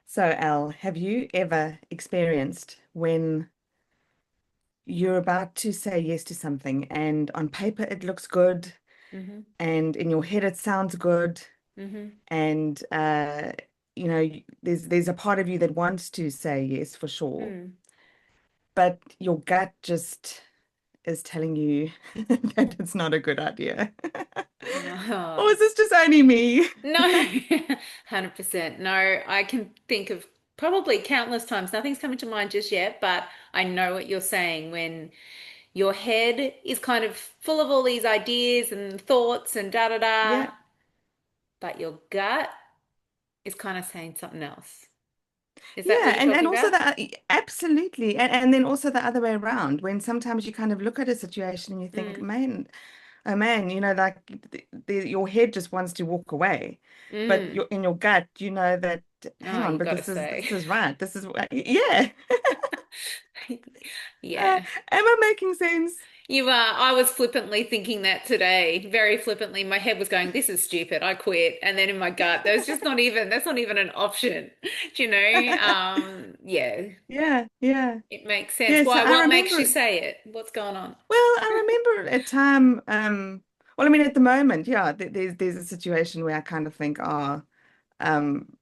So, Al, have you ever experienced when you're about to say yes to something and on paper it looks good Mm-hmm. and in your head it sounds good Mm-hmm. and there's a part of you that wants to say yes for sure, Mm. but your gut just is telling you that it's not a good idea. Or Oh, is this just only me? no, 100%. No, I can think of probably countless times. Nothing's coming to mind just yet, but I know what you're saying when your head is kind of full of all these ideas and thoughts and da da da, Yeah. but your gut is kind of saying something else. Is that what Yeah, you're and talking also about? absolutely, and then also the other way around, when sometimes you kind of look at a situation and you think, Mm. man, oh man, like your head just wants to walk away, but Mm. you're in your gut, you know that, hang Oh, on, you but got to this say. is right, yeah. Yeah. Am I making sense? You are. I was flippantly thinking that today, very flippantly. My head was going, "This is stupid. I quit." And then in my gut, that's not even an option. Do you know? Yeah, Yeah, yeah, it makes sense. yeah. So Why? I What makes you remember. say it? What's going on? Well, I remember a time. Well, I mean, at the moment, yeah, there's a situation where I kind of think, oh, um,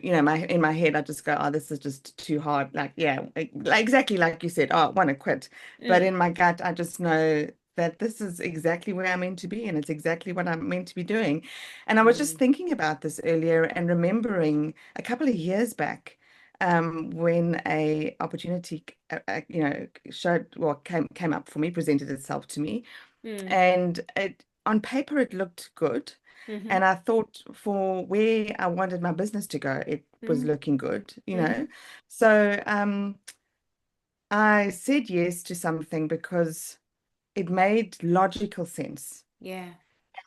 my in my head, I just go, oh, this is just too hard. Like, yeah, like exactly like you said, oh, I want to quit. But Mm, in my gut, I just know that this is exactly where I'm meant to be, and it's exactly what I'm meant to be doing. And I was just mm, thinking about this earlier and remembering a couple of years back. When a opportunity, showed well came up for me, presented itself to me, mm, and it on paper it looked good, mm-hmm, and I thought for where I wanted my business to go, it was mm, looking good, mm-hmm. So I said yes to something because it made logical sense. Yeah.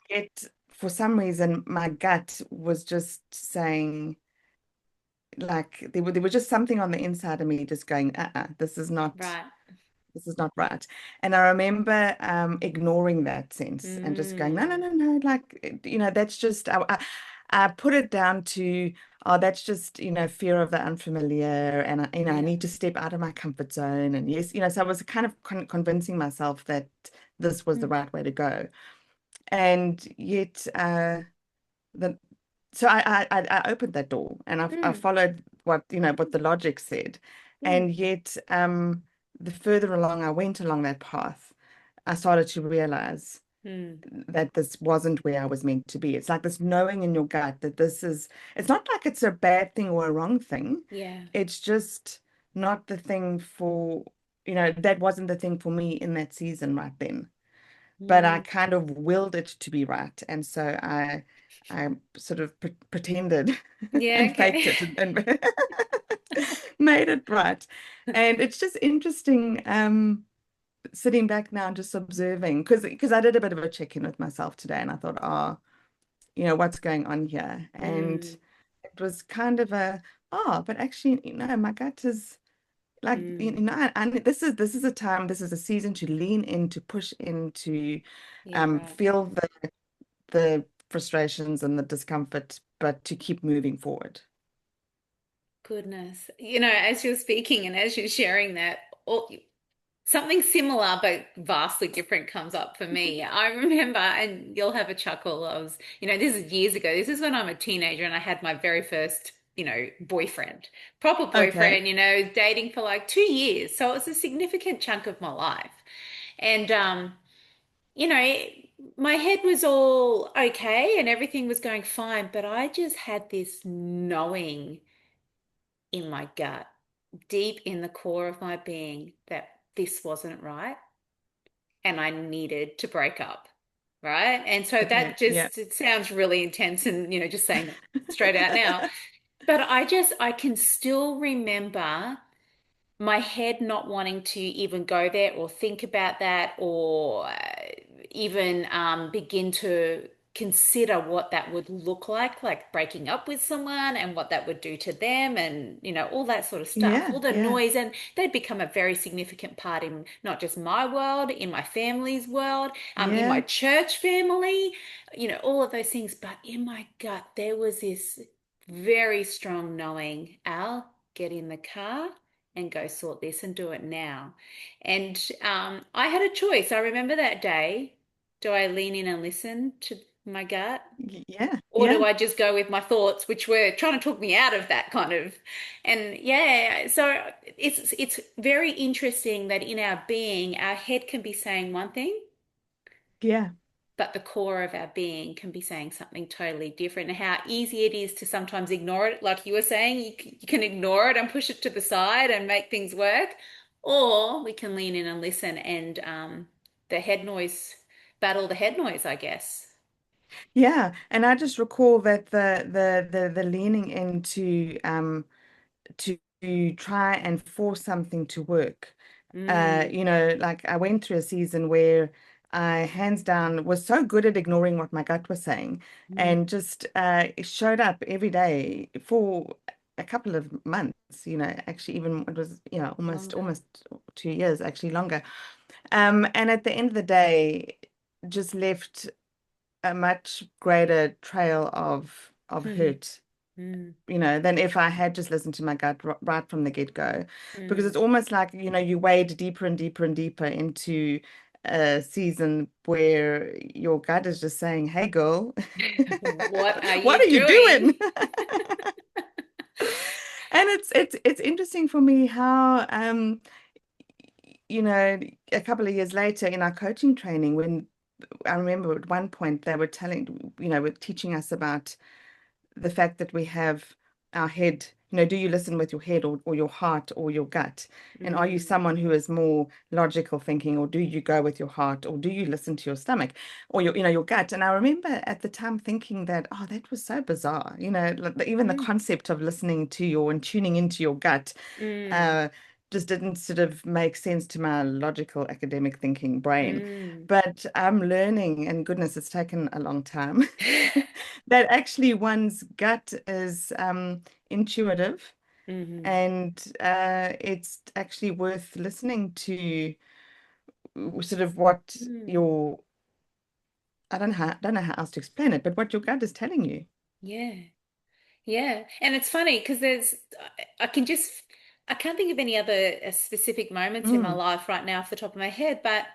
Yet for some reason my gut was just saying, like, there was just something on the inside of me just going, this is not Right. this is not right. And I remember ignoring that sense and just going, no, no, Mm, no, no, like, that's just, I put it down to, oh, that's just, fear of the unfamiliar. And, I yeah. need to step out of my comfort zone. And yes, so I was kind of convincing myself that this was the Mm, right way to go. And yet, the so I opened that door and I mm, followed what the logic said, mm, and yet the further along I went along that path, I started to realize mm. that this wasn't where I was meant to be. It's like this knowing in your gut that it's not like it's a bad thing or a wrong thing. Yeah. It's just not the thing that wasn't the thing for me in that season right then, but I Mm. kind of willed it to be right, and so I sort of pretended Yeah, and faked okay. it and made it right. And it's just interesting sitting back now and just observing because I did a bit of a check-in with myself today, and I thought, oh, what's going on here? And Mm, it was kind of but actually, my gut is like, mm. this is a time, this is a season to lean in, to push into, Yeah, right. feel the frustrations and the discomfort, but to keep moving forward. Goodness. As you're speaking and as you're sharing that, all, something similar but vastly different comes up for me. I remember, and you'll have a chuckle, this is years ago. This is when I'm a teenager and I had my very first, boyfriend, proper Okay. boyfriend, dating for like 2 years. So it was a significant chunk of my life. And, you know, my head was all okay and everything was going fine, but I just had this knowing in my gut, deep in the core of my being, that this wasn't right and I needed to break up. Right. And so Okay. that Yeah. just, it sounds really intense and, just saying that straight out now. But I can still remember my head not wanting to even go there or think about that or even begin to consider what that would look like breaking up with someone and what that would do to them and, all that sort of stuff, Yeah. all the Yeah. noise. And they'd become a very significant part in not just my world, in my family's world, in my Yeah. church family, all of those things. But in my gut, there was this very strong knowing, Al, get in the car and go sort this and do it now. And I had a choice. I remember that day. Do I lean in and listen to my gut? Yeah, Or do yeah, I just go with my thoughts, which were trying to talk me out of that kind of, and yeah, so it's very interesting that in our being, our head can be saying one thing, yeah. but the core of our being can be saying something totally different. And how easy it is to sometimes ignore it, like you were saying, you can ignore it and push it to the side and make things work, or we can lean in and listen and the head noise, battle the head noise, I guess. Yeah, and I just recall that the leaning into to try and force something to work. Mm, Like I went through a season where I hands down was so good at ignoring what my gut was saying mm, and just showed up every day for a couple of months, actually even it was, longer. almost 2 years, actually longer. And at the end of the day, just left a much greater trail of hurt, Mm, than if I had just listened to my gut right from the get-go. Because mm. it's almost like, you wade deeper and deeper and deeper into a season where your gut is just saying, "Hey, girl, What are what are you you doing?" doing? And it's interesting for me how a couple of years later in our coaching training, when I remember at one point they were were teaching us about the fact that we have our head, do you listen with your head or your heart or your gut? And are you Mm, someone who is more logical thinking, or do you go with your heart, or do you listen to your stomach or your gut? And I remember at the time thinking that, oh, that was so bizarre. Like even the mm, concept of listening to your and tuning into your gut mm, uh, just didn't sort of make sense to my logical academic thinking brain. mm. But I'm learning, and goodness, it's taken a long time, that actually one's gut is intuitive, Mhm. and it's actually worth listening to sort of what Mm. your, I don't know how else to explain it, but what your gut is telling you. Yeah. Yeah. And it's funny because I can just, I can't think of any other specific moments in my Mm, life right now off the top of my head, but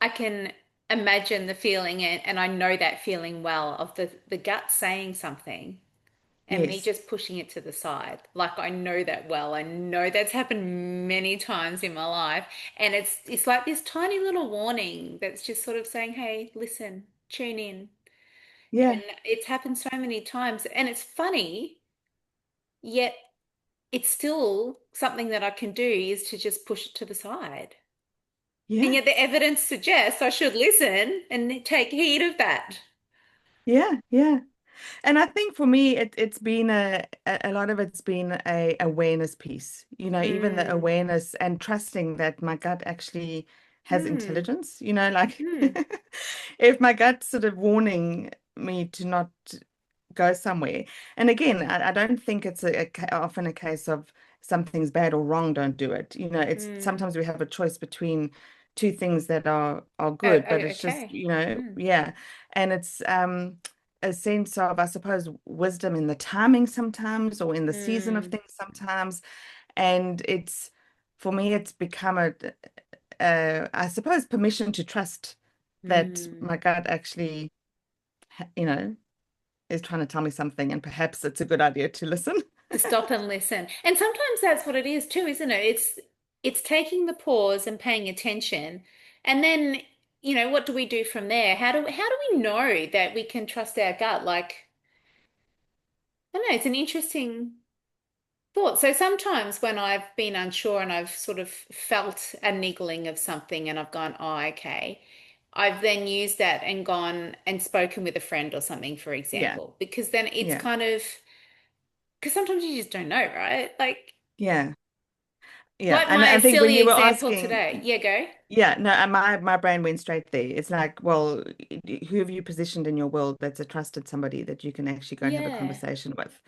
I can imagine the feeling and I know that feeling well of the gut saying something. And me yes. just pushing it to the side. Like I know that well. I know that's happened many times in my life. And it's like this tiny little warning that's just sort of saying, hey, listen, tune in. Yeah. And it's happened so many times. And it's funny, yet it's still something that I can do is to just push it to the side. And Yeah. yet the evidence suggests I should listen and take heed of that. Yeah. Yeah. And I think for me, it's been a lot of it's been a awareness piece, even the Mm, awareness and trusting that my gut actually has mm, intelligence, like mm, if my gut's sort of warning me to not go somewhere. And again, I don't think it's often a case of something's bad or wrong, don't do it. It's mm. sometimes we have a choice between two things that are Oh, good, oh, but it's just, okay. Mm, yeah. And it's a sense of, I suppose, wisdom in the timing sometimes, or in the season of mm, things sometimes. And for me, it's become I suppose, permission to trust that mm. my gut actually, you know, is trying to tell me something, and perhaps it's a good idea to listen. To stop and listen. And sometimes that's what it is too, isn't it? It's taking the pause and paying attention. And then, what do we do from there? How do we know that we can trust our gut? Like, I don't know, it's an interesting thought. So sometimes when I've been unsure and I've sort of felt a niggling of something and I've gone, oh, okay. I've then used that and gone and spoken with a friend or something, for Yeah, example, because then it's yeah, kind of, because sometimes you just don't know, right? yeah, yeah. Like And my I think when silly you were example asking, today. Yeah, go. yeah, no, my brain went straight there. It's like, well, who have you positioned in your world that's a trusted somebody that you can actually go and have a Yeah, conversation with?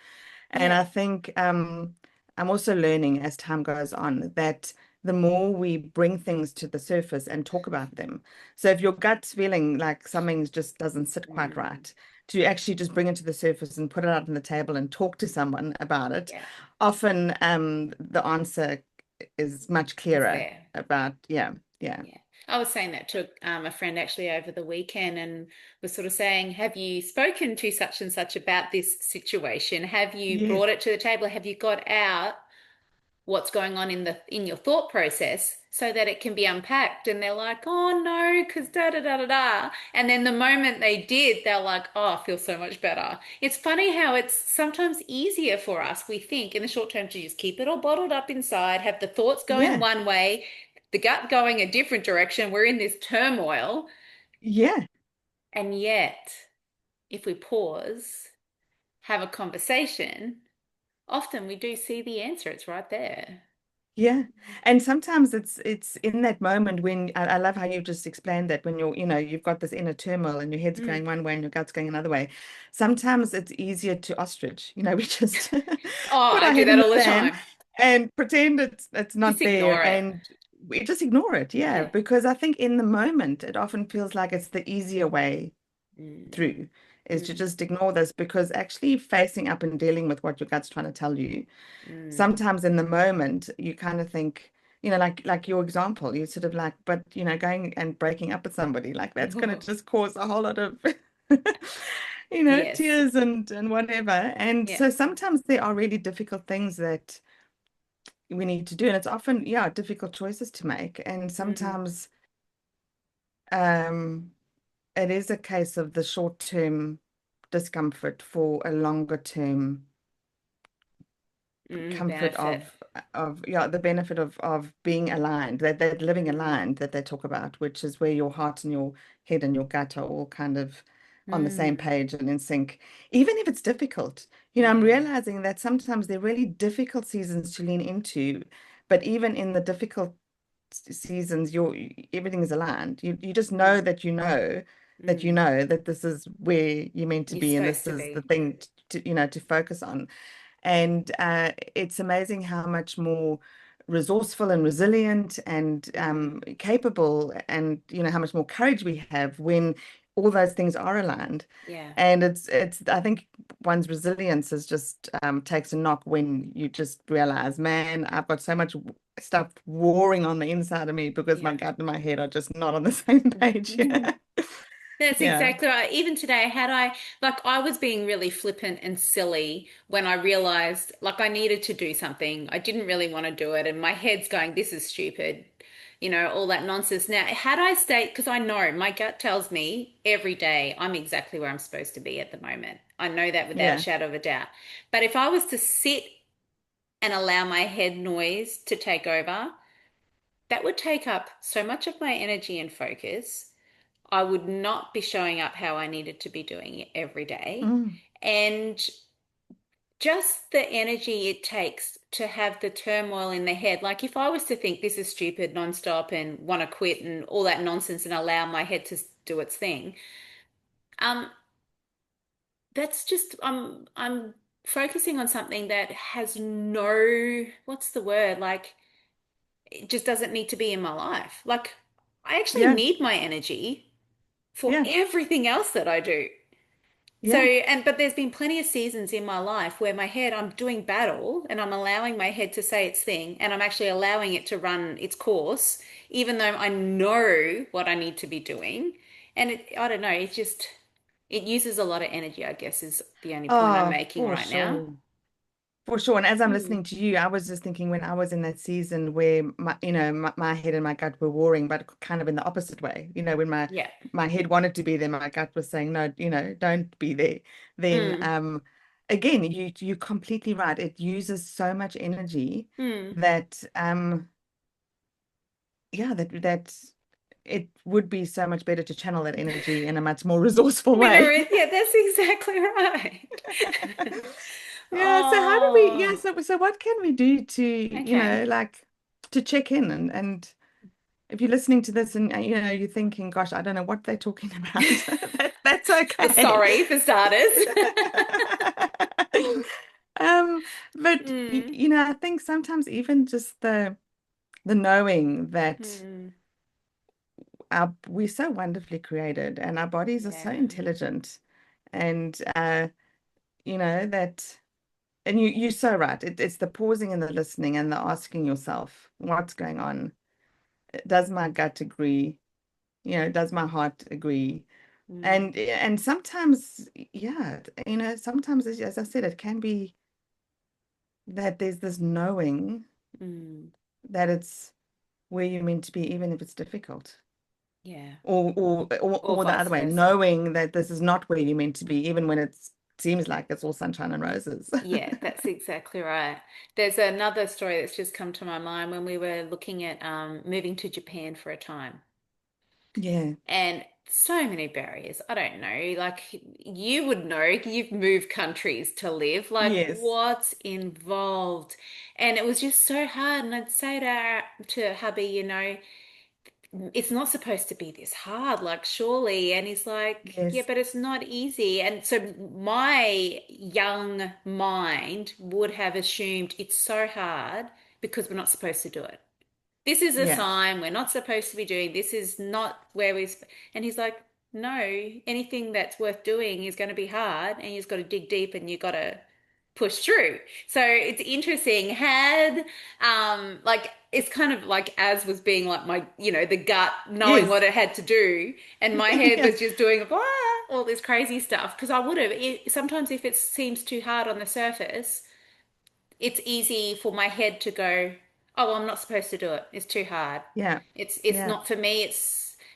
And yeah. I think I'm also learning as time goes on that the more we bring things to the surface and talk about them. So if your gut's feeling like something just doesn't sit quite Mm, right, to actually just bring it to the surface and put it out on the table and talk to someone about it, Yeah. often the answer is much Is clearer there. about, yeah, yeah, Yeah. I was saying that to a friend actually over the weekend and was sort of saying, have you spoken to such and such about this situation? Have you yes, brought it to the table? Have you got out what's going on in your thought process so that it can be unpacked? And they're like, oh no, because da da da da da. And then the moment they did, they're like, oh, I feel so much better. It's funny how it's sometimes easier for us, we think, in the short term to just keep it all bottled up inside, have the thoughts going yeah, one way, the gut going a different direction. We're in this turmoil. yeah. And yet, if we pause, have a conversation, often we do see the answer. It's right there. Yeah. And sometimes it's in that moment when I love how you just explained that when you've got this inner turmoil and your head's Mm. going one way and your gut's going another way. Sometimes it's easier to ostrich. We just Oh, put I our do head in that the all the sand time. and pretend it's Just not ignore there it. and we just ignore it. Yeah. Yeah. Because I think in the moment it often feels like it's the easier way Mm, through is to mm, just ignore this because actually facing up and dealing with what your gut's trying to tell you mm. sometimes in the moment you kind of think, like your example, you sort of like, but going and breaking up with somebody, like that's going to just cause a whole lot of Yes. tears and whatever. And Yeah. so sometimes there are really difficult things that we need to do, and it's often, yeah, difficult choices to make. And Mm, sometimes um it is a case of the short-term discomfort for a longer term comfort benefit. of yeah, the benefit of being aligned, that living Mm, aligned that they talk about, which is where your heart and your head and your gut are all kind of on the same mm. page and in sync, even if it's difficult. I'm Yeah. realizing that sometimes they're really difficult seasons to lean into, but even in the difficult seasons, everything is aligned. You just know Mm, that mm. that this is where you're meant to You're be and supposed this to is the be. thing to focus on. And it's amazing how much more resourceful and resilient and Mm, capable and how much more courage we have when all those things are aligned. yeah. And it's I think one's resilience is just takes a knock when you just realize, man, I've got so much stuff warring on the inside of me because my Yeah. gut and my head are just not on the same page. Yeah. That's Yeah. exactly right. Even today, I was being really flippant and silly when I realized, like, I needed to do something. I didn't really want to do it. And my head's going, this is stupid, all that nonsense. Now, had I stayed, because I know my gut tells me every day I'm exactly where I'm supposed to be at the moment. I know that without a Yeah. shadow of a doubt. But if I was to sit and allow my head noise to take over, that would take up so much of my energy and focus. I would not be showing up how I needed to be doing it every day. Mm. And just the energy it takes to have the turmoil in the head. Like if I was to think this is stupid nonstop and want to quit and all that nonsense and allow my head to do its thing, um, that's just I'm focusing on something that has no, what's the word? Like it just doesn't need to be in my life. Like I actually Yeah. need my energy for Yeah. everything else that I do. So, Yeah. but there's been plenty of seasons in my life where my head, I'm doing battle and I'm allowing my head to say its thing and I'm actually allowing it to run its course, even though I know what I need to be doing. And I don't know, it uses a lot of energy, I guess, is the only point I'm Oh, making for right now. sure. For sure. And as I'm Mm. listening to you, I was just thinking when I was in that season where my head and my gut were warring, but kind of in the opposite way. When Yeah. my head wanted to be there, my gut was saying, no, don't be there. Then Mm. again, you're completely right. It uses so much energy Mm. that yeah, that it would be so much better to channel that energy in a much more resourceful way. Yeah, that's exactly right. Yeah, so how do we, yeah, Oh, so what can we do to, okay. like to check in and if you're listening to this and you're thinking, gosh, I don't know what they're talking about, that's Well, okay. sorry for starters. Um, but Mm. I think sometimes even just the knowing that Mm. we're so wonderfully created and our bodies are so Yeah. intelligent. And that, and you're so right. It's the pausing and the listening and the asking yourself, what's going on? Does my gut agree? Does my heart agree? Mm, And sometimes, yeah, sometimes, as I said, it can be that there's this knowing mm, that it's where you're meant to be, even if it's difficult. yeah. Or Or the vice other way, versa. knowing that this is not where you're meant to be, even when it seems like it's all sunshine and roses. Yeah, that's exactly right. There's another story that's just come to my mind when we were looking at moving to Japan for a time. Yeah. And so many barriers. I don't know. Like you would know, you've moved countries to live. Like Yes. what's involved? And it was just so hard. And I'd say to hubby, it's not supposed to be this hard, like surely. And he's like, yeah, Yes. but it's not easy. And so my young mind would have assumed it's so hard because we're not supposed to do it. This is a Yeah. sign we're not supposed to be doing. This is not where and he's like, no, anything that's worth doing is going to be hard and you've got to dig deep and you've got to push through. So it's interesting. Like, it's kind of like as was being like the gut knowing what Yes. it had to do. And my head Yeah. was just doing all this crazy stuff. Because I would have, sometimes if it seems too hard on the surface, it's easy for my head to go, oh, well, I'm not supposed to do it. It's too hard. Yeah. It's Yeah. not for me.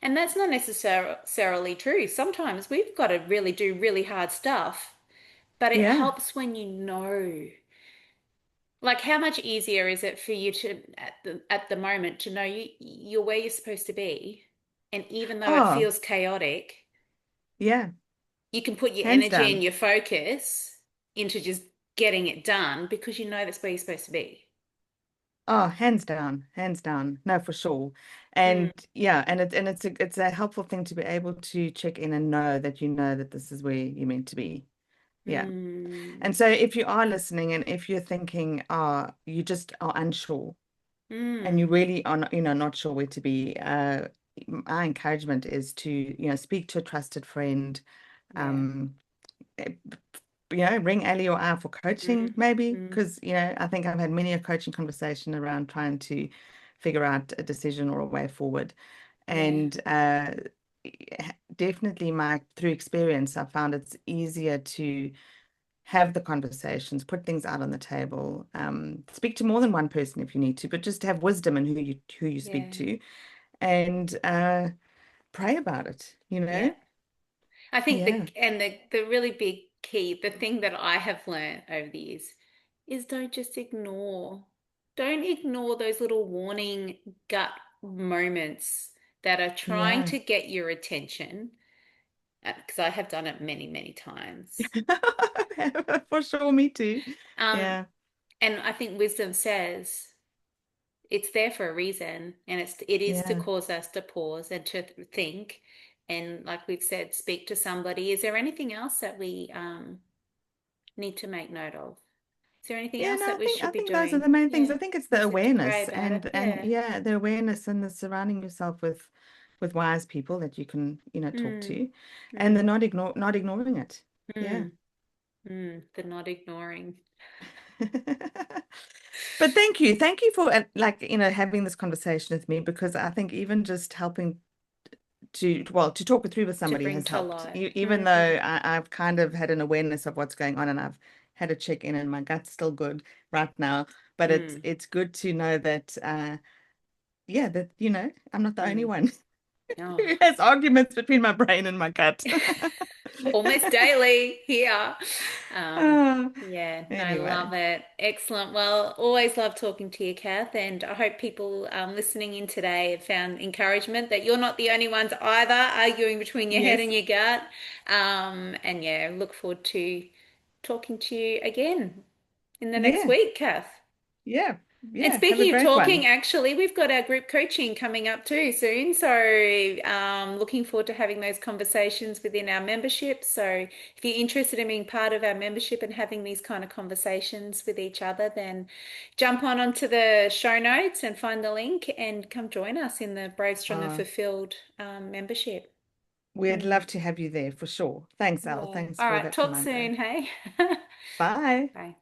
And that's not necessarily true. Sometimes we've got to really do really hard stuff, but it Yeah. helps when you know. Like how much easier is it for you to at the moment to know you're where you're supposed to be, and even though it Oh, feels chaotic, yeah. you can put your Hands energy and down. your focus into just getting it done because you know that's where you're supposed to be. Oh, hands down. Hands down. No, for sure. Mm, And yeah, and it's a helpful thing to be able to check in and know that this is where you're meant to be. Yeah. mm, And so if you are listening and if you're thinking, you just are unsure and you mm. really are not, not sure where to be, my encouragement is to, speak to a trusted friend, Yeah. um, eh, ring Aly or I for coaching Mm, maybe, mm. because, I think I've had many a coaching conversation around trying to figure out a decision or a way forward. Yeah. And definitely through experience, I found it's easier to have the conversations, put things out on the table, speak to more than one person if you need to, but just have wisdom in who you speak Yeah. to, and pray about it, Yeah. I think Yeah, the really big key, the thing that I have learned over the years is don't just ignore. Don't ignore those little warning gut moments that are trying yeah. to get your attention. Because I have done it many, many times. For sure, me too. Um, Yeah, and I think wisdom says it's there for a reason, and it is to yeah. cause us to pause and to think, and like we've said, speak to somebody. Is there anything else that we need to make note of? Is there anything Yeah, else no, I that we think I should be think those are doing? the main things. Yeah, I think it's the except to pray awareness about it. and Yeah. yeah, the awareness and the surrounding yourself with wise people that you can, talk Mm, to, and the mm, not ignoring it. Yeah. mm, the not ignoring. But thank you for like, having this conversation with me, because I think even just helping to talk it through with To somebody bring has to helped. life. Even though I've kind of had an awareness of what's going on and I've had a check in and my gut's still good right now, but it's Mm, it's good to know that yeah, that I'm not the only mm. one Oh. who has arguments between my brain and my gut. Almost daily here. Oh, Yeah, no, anyway, love it. Excellent. Well, always love talking to you, Kath, and I hope people listening in today have found encouragement that you're not the only ones either arguing between your head yes, and your gut. And yeah, look forward to talking to you again in the next yeah, week, Kath. yeah, And yeah. Have a speaking of great talking, one. actually, we've got our group coaching coming up too soon. So, looking forward to having those conversations within our membership. So, if you're interested in being part of our membership and having these kind of conversations with each other, then jump onto the show notes and find the link and come join us in the Brave, Strong, and Oh, Fulfilled membership. We'd Mm, love to have you there for sure. Thanks, Elle. yeah. Thanks All for right. that Talk reminder. soon. Hey. Bye. Bye.